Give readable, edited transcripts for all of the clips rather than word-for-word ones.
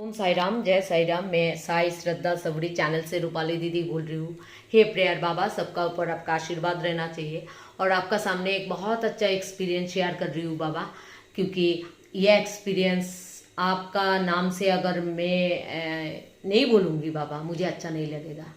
ओम साई राम, जय साई राम। मैं साई श्रद्धा सबड़ी चैनल से रूपाली दीदी बोल रही हूँ। हे प्रेयर बाबा, सबका ऊपर आपका आशीर्वाद रहना चाहिए और आपका सामने एक बहुत अच्छा एक्सपीरियंस शेयर कर रही हूँ बाबा, क्योंकि यह एक्सपीरियंस आपका नाम से अगर मैं नहीं बोलूँगी बाबा, मुझे अच्छा नहीं लगेगा,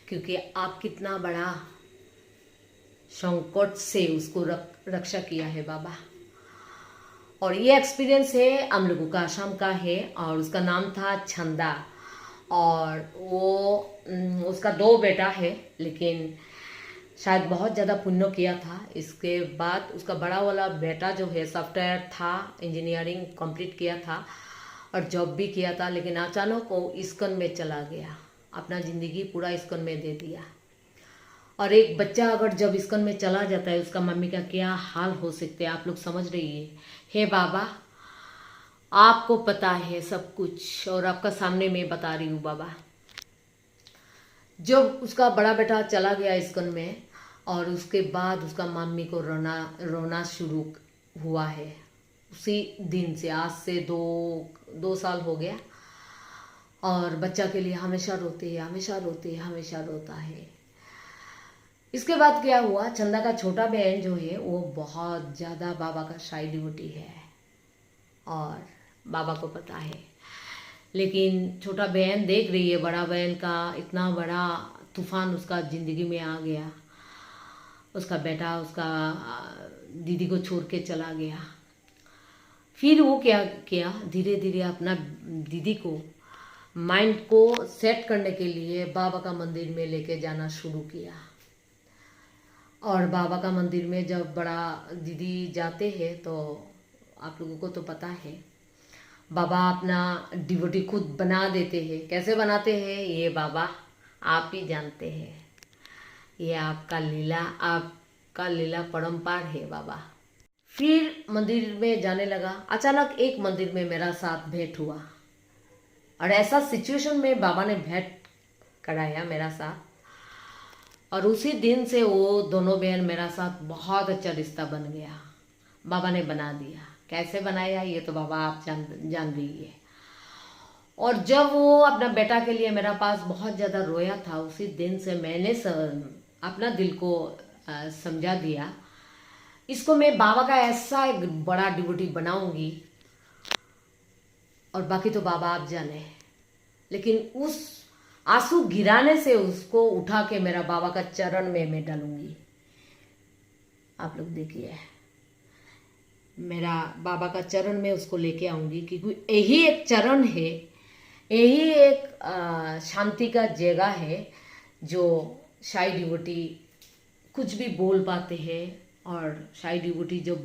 क्योंकि आप कितना बड़ा संकट से उसको रक्षा किया है बाबा। और ये एक्सपीरियंस है हम लोगों का, आसाम का है और उसका नाम था छंदा। और वो उसका 2 बेटा है, लेकिन शायद बहुत ज़्यादा पुण्य किया था। इसके बाद उसका बड़ा वाला बेटा जो है सॉफ्टवेयर था, इंजीनियरिंग कंप्लीट किया था और जॉब भी किया था, लेकिन अचानक वो इस्कॉन में चला गया, अपना ज़िंदगी पूरा इस्कॉन में दे दिया। और एक बच्चा अगर जब इस्कॉन में चला जाता है, उसका मम्मी का क्या हाल हो सकते हैं आप लोग समझ रही है। हे बाबा, आपको पता है सब कुछ और आपका सामने मैं बता रही हूँ बाबा। जब उसका बड़ा बेटा चला गया इस्कॉन में और उसके बाद उसका मम्मी को रोना शुरू हुआ है। उसी दिन से, आज से दो साल हो गया, और बच्चा के लिए हमेशा रोते हैं, हमेशा रोते हैं, हमेशा रोता है। इसके बाद क्या हुआ, चंदा का छोटा बहन जो है वो बहुत ज़्यादा बाबा का शाई डिवोटी है और बाबा को पता है। लेकिन छोटा बहन देख रही है बड़ा बहन का इतना बड़ा तूफान उसका ज़िंदगी में आ गया। उसका बेटा उसका दीदी को छोड़ के चला गया। फिर वो क्या किया, धीरे धीरे अपना दीदी को माइंड को सेट करने के लिए बाबा का मंदिर में लेके जाना शुरू किया। और बाबा का मंदिर में जब बड़ा दीदी जाते हैं तो आप लोगों को तो पता है, बाबा अपना डिवोटी खुद बना देते हैं। कैसे बनाते हैं ये बाबा आप ही जानते हैं, ये आपका लीला परम्पार है बाबा। फिर मंदिर में जाने लगा। अचानक एक मंदिर में मेरा साथ भेंट हुआ और ऐसा सिचुएशन में बाबा ने भेंट कराया मेरा साथ, और उसी दिन से वो दोनों बहन मेरा साथ बहुत अच्छा रिश्ता बन गया। बाबा ने बना दिया। कैसे बनाया ये तो बाबा आप जान रही है। और जब वो अपना बेटा के लिए मेरा पास बहुत ज़्यादा रोया था, उसी दिन से मैंने अपना दिल को समझा दिया, इसको मैं बाबा का ऐसा एक बड़ा डिवोटी बनाऊंगी और बाकी तो बाबा आप जाने। लेकिन उस आंसू गिराने से उसको उठा के मेरा बाबा का चरण में मैं डालूंगी। आप लोग देखिए, मेरा बाबा का चरण में उसको लेके आऊंगी, क्योंकि यही एक चरण है, यही एक शांति का जगह है जो शाई डिवोटी कुछ भी बोल पाते हैं। और शाई डिवोटी जो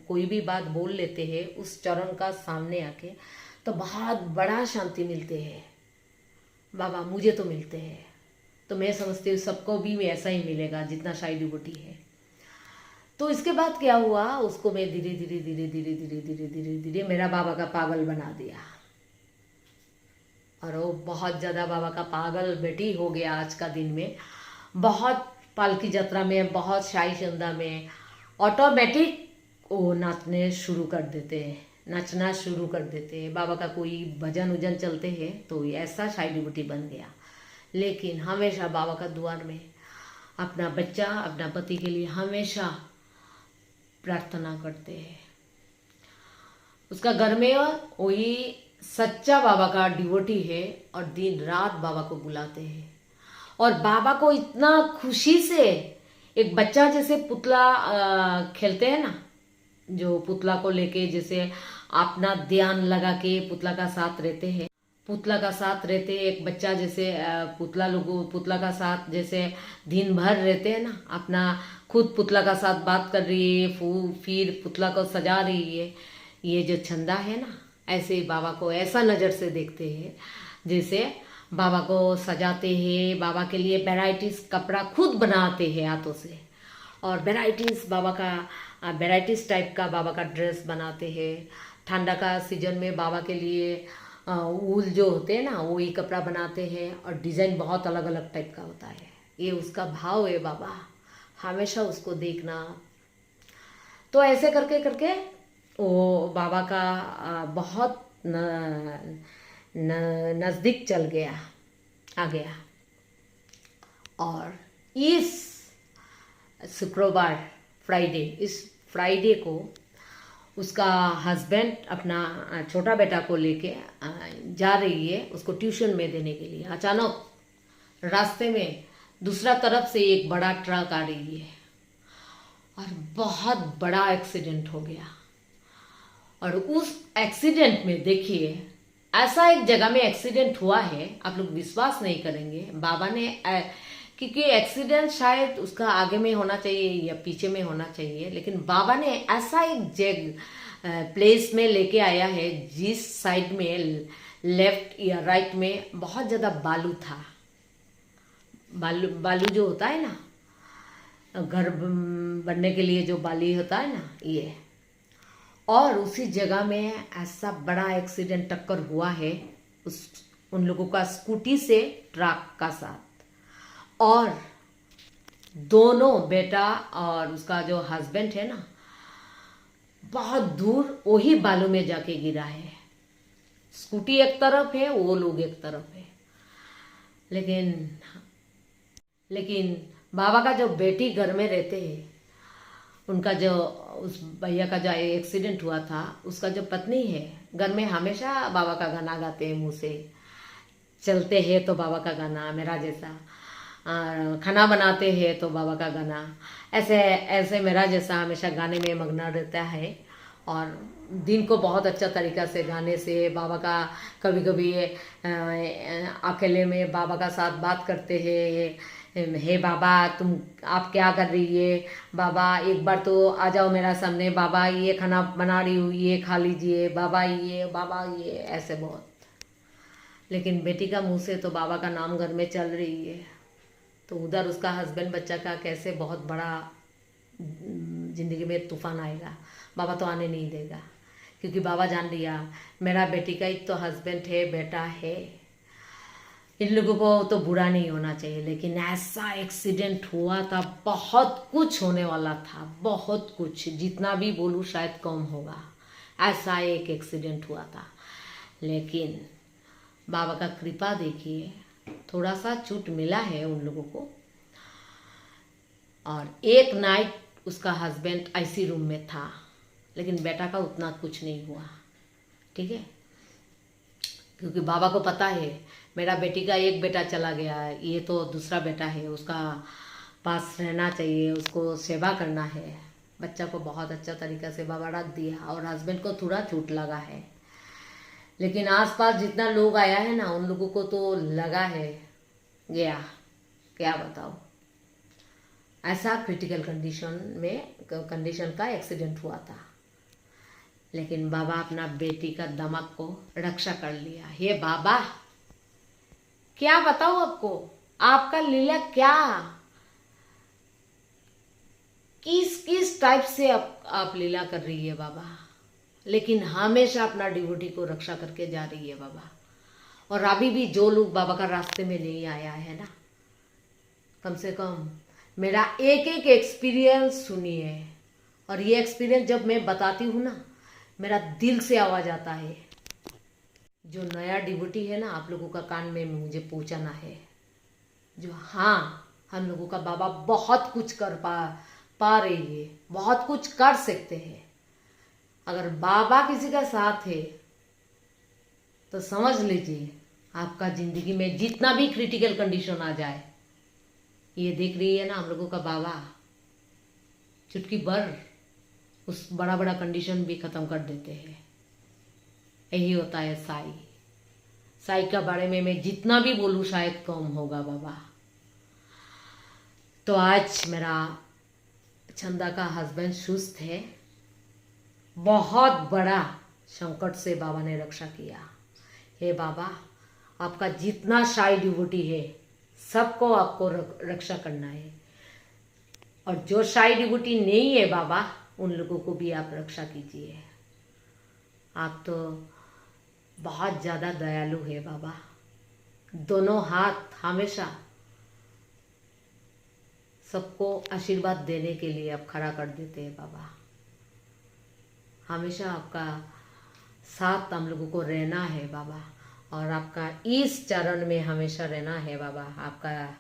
कोई भी बात बोल लेते हैं उस चरण का सामने आके तो बहुत बड़ा शांति मिलते हैं बाबा। मुझे तो मिलते हैं, तो मैं समझती हूँ सबको भी ऐसा ही मिलेगा जितना शाई डिवोटी है। तो इसके बाद क्या हुआ, उसको मैं धीरे धीरे धीरे धीरे धीरे धीरे धीरे धीरे मेरा बाबा का पागल बना दिया। और वो बहुत ज़्यादा बाबा का पागल बेटी हो गया आज का दिन में। बहुत पालकी यात्रा में, बहुत शाही चंदा में ऑटोमेटिक वो नाचने शुरू कर देते हैं, नचना शुरू कर देते हैं। बाबा का कोई भजन उजन चलते हैं तो ऐसा शाही डिवोटी बन गया। लेकिन हमेशा बाबा का द्वार में अपना बच्चा, अपना पति के लिए हमेशा प्रार्थना करते हैं। उसका घर में वही सच्चा बाबा का डिवोटी है और दिन रात बाबा को बुलाते हैं। और बाबा को इतना खुशी से, एक बच्चा जैसे पुतला खेलते हैं ना, जो पुतला को लेके जैसे अपना ध्यान लगा के पुतला का साथ रहते हैं, एक बच्चा जैसे पुतला का साथ जैसे दिन भर रहते हैं ना, अपना खुद पुतला का साथ बात कर रही है, फिर पुतला को सजा रही है। ये जो छंदा है ना, ऐसे ही बाबा को ऐसा नज़र से देखते हैं जैसे बाबा को सजाते हैं, बाबा के लिए वेराइटीज कपड़ा खुद बनाते हैं हाथों से, और वेराइटीज टाइप का बाबा का ड्रेस बनाते हैं। ठंडा का सीजन में बाबा के लिए ऊल जो होते हैं ना, वही कपड़ा बनाते हैं और डिज़ाइन बहुत अलग अलग टाइप का होता है। ये उसका भाव है बाबा, हमेशा उसको देखना। तो ऐसे करके करके वो बाबा का बहुत नज़दीक चल गया, आ गया। और इस शुक्रवार फ्राइडे, इस फ्राइडे को उसका हस्बैंड अपना छोटा बेटा को लेके जा रही है उसको ट्यूशन में देने के लिए। अचानक रास्ते में दूसरा तरफ से एक बड़ा ट्रक आ रही है और बहुत बड़ा एक्सीडेंट हो गया। और उस एक्सीडेंट में देखिए, ऐसा एक जगह में एक्सीडेंट हुआ है, आप लोग विश्वास नहीं करेंगे। बाबा ने क्योंकि एक्सीडेंट शायद उसका आगे में होना चाहिए या पीछे में होना चाहिए, लेकिन बाबा ने ऐसा एक जगह प्लेस में लेके आया है जिस साइड में लेफ्ट या राइट में बहुत ज़्यादा बालू था। बालू जो होता है ना, घर बनने के लिए जो बाली होता है ना, ये। और उसी जगह में ऐसा बड़ा एक्सीडेंट टक्कर हुआ है उन लोगों का स्कूटी से ट्रक का साथ। और दोनों बेटा और उसका जो हस्बैंड है ना, बहुत दूर वही बालू में जाके गिरा है। स्कूटी एक तरफ है, वो लोग एक तरफ है। लेकिन बाबा का जो बेटी घर में रहते हैं, उनका जो उस भैया का जो एक्सीडेंट हुआ था, उसका जो पत्नी है, घर में हमेशा बाबा का गाना गाते हैं, मुँह से चलते हैं तो बाबा का गाना, मेरा जैसा खाना बनाते हैं तो बाबा का गाना, ऐसे ऐसे मेरा जैसा हमेशा गाने में मग्न रहता है। और दिन को बहुत अच्छा तरीक़ा से गाने से बाबा का, कभी कभी अकेले में बाबा का साथ बात करते हैं, हे बाबा आप क्या कर रही है, बाबा एक बार तो आ जाओ मेरा सामने, बाबा ये खाना बना रही हूँ, ये खा लीजिए, बाबा ये, ऐसे बहुत। लेकिन बेटी का मुंह से तो बाबा का नाम घर में चल रही है, तो उधर उसका हस्बैंड बच्चा का कैसे बहुत बड़ा जिंदगी में तूफान आएगा। बाबा तो आने नहीं देगा, क्योंकि बाबा जान लिया मेरा बेटी का एक तो हस्बैंड है, बेटा है, इन लोगों को तो बुरा नहीं होना चाहिए। लेकिन ऐसा एक्सीडेंट हुआ था, बहुत कुछ होने वाला था, बहुत कुछ, जितना भी बोलूँ शायद कम होगा। ऐसा एक एक्सीडेंट हुआ था, लेकिन बाबा का कृपा देखिए, थोड़ा सा छूट मिला है उन लोगों को। और एक नाइट उसका हस्बैंड आईसी रूम में था, लेकिन बेटा का उतना कुछ नहीं हुआ, ठीक है। क्योंकि बाबा को पता है मेरा बेटी का एक बेटा चला गया है, ये तो दूसरा बेटा है, उसका पास रहना चाहिए, उसको सेवा करना है। बच्चा को बहुत अच्छा तरीक़ा से बाबा रख दिया, और हस्बैंड को थोड़ा चोट लगा है। लेकिन आसपास जितना लोग आया है ना, उन लोगों को तो लगा है गया, क्या बताओ। ऐसा क्रिटिकल कंडीशन का एक्सीडेंट हुआ था, लेकिन बाबा अपना बेटी का दिमाग को रक्षा कर लिया। हे बाबा, क्या बताऊं आपको, आपका लीला क्या, किस टाइप से आप लीला कर रही है बाबा। लेकिन हमेशा अपना डिवोटी को रक्षा करके जा रही है बाबा। और अभी भी जो लोग बाबा का रास्ते में नहीं आया है ना, कम से कम मेरा एक एक एक्सपीरियंस सुनिए। और ये एक्सपीरियंस जब मैं बताती हूँ ना, मेरा दिल से आवाज आता है। जो नया डिवोटी है ना, आप लोगों का कान में मुझे पहुंचाना है, जो हाँ, हम लोगों का बाबा बहुत कुछ कर पा रही है, बहुत कुछ कर सकते हैं। अगर बाबा किसी का साथ है तो समझ लीजिए आपका जिंदगी में जितना भी क्रिटिकल कंडीशन आ जाए, ये देख रही है ना हम लोगों का बाबा, चुटकी भर उस बड़ा बड़ा कंडीशन भी खत्म कर देते हैं। यही होता है साई का बारे में मैं जितना भी बोलूँ शायद कम होगा बाबा। तो आज मेरा चंदा का हस्बैंड सुस्त है, बहुत बड़ा संकट से बाबा ने रक्षा किया। हे बाबा, आपका जितना शाही डिवोटी है सबको आपको रक्षा करना है, और जो शाही डिवोटी नहीं है बाबा, उन लोगों को भी आप रक्षा कीजिए। आप तो बहुत ज़्यादा दयालु है बाबा, दोनों हाथ हमेशा सबको आशीर्वाद देने के लिए आप खड़ा कर देते हैं बाबा। हमेशा आपका साथ हम लोगों को रहना है बाबा। और आपका इस चरण में हमेशा रहना है बाबा, आपका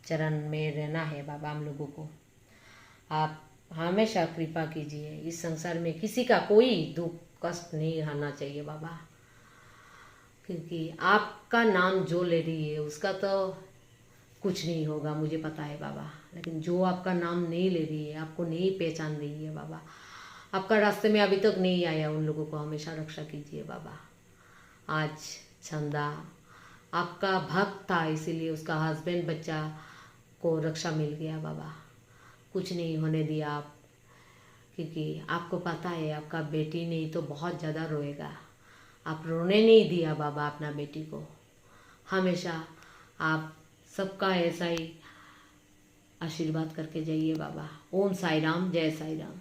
चरण में रहना है बाबा हम लोगों को। आप हमेशा कृपा कीजिए, इस संसार में किसी का कोई दुख कष्ट नहीं आना चाहिए बाबा, क्योंकि आपका नाम जो ले रही है उसका तो कुछ नहीं होगा, मुझे पता है बाबा। लेकिन जो आपका नाम नहीं ले रही है, आपको नहीं पहचान रही है बाबा, आपका रास्ते में अभी तक नहीं आया, उन लोगों को हमेशा रक्षा कीजिए बाबा। आज चंदा आपका भक्त था, इसीलिए उसका हस्बैंड बच्चा को रक्षा मिल गया बाबा। कुछ नहीं होने दिया आप, क्योंकि आपको पता है आपका बेटी नहीं तो बहुत ज़्यादा रोएगा। आप रोने नहीं दिया बाबा अपना बेटी को। हमेशा आप सबका ऐसा ही आशीर्वाद करके जाइए बाबा। ओम साई राम, जय साई राम।